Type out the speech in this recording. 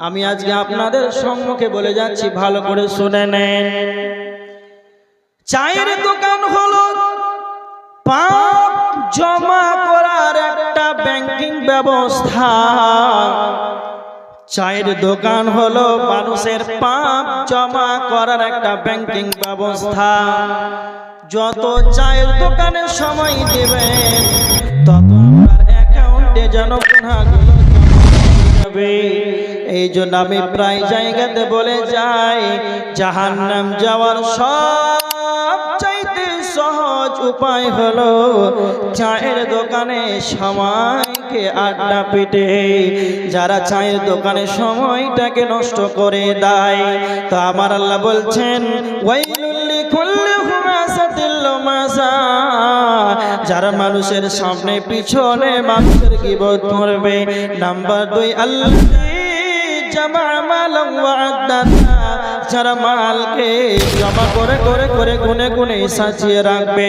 আমি আজকে আপনাদের সম্মুখে বলে যাচ্ছি, ভালো করে শুনে নেন। চায়ের দোকান হলো পাপ জমা করার একটা ব্যাংকিং ব্যবস্থা। চায়ের দোকান হলো মানুষের পাপ জমা করার একটা ব্যাংকিং ব্যবস্থা। যত চায়ের দোকানে সময় দেবেন তত আপনার অ্যাকাউন্টে যেন গুনাহগুলো যাবে। এই জন্য আমি প্রায় জায়গাতে বলে যাই, জাহান্নাম যাওয়ার সবচাইতে সহজ উপায় হলো চায়ের দোকানে সময়কে আড্ডা পিটে। যারা চায়ের দোকানে সময়টাকে নষ্ট করে দেয়, তো আমার আল্লাহ বলছেন ওয়াইলুল লিকুল্লি হুমাযাতিল লুমাযা, যারা মানুষের সামনে পিছনে মানুষের গীবত করবে। নাম্বার 2, আল্লাযী জামা মালান ওয়া আদ্দানা, যারা মালকে জমা করে করে গুনে গুনে সাজিয়ে রাখবে।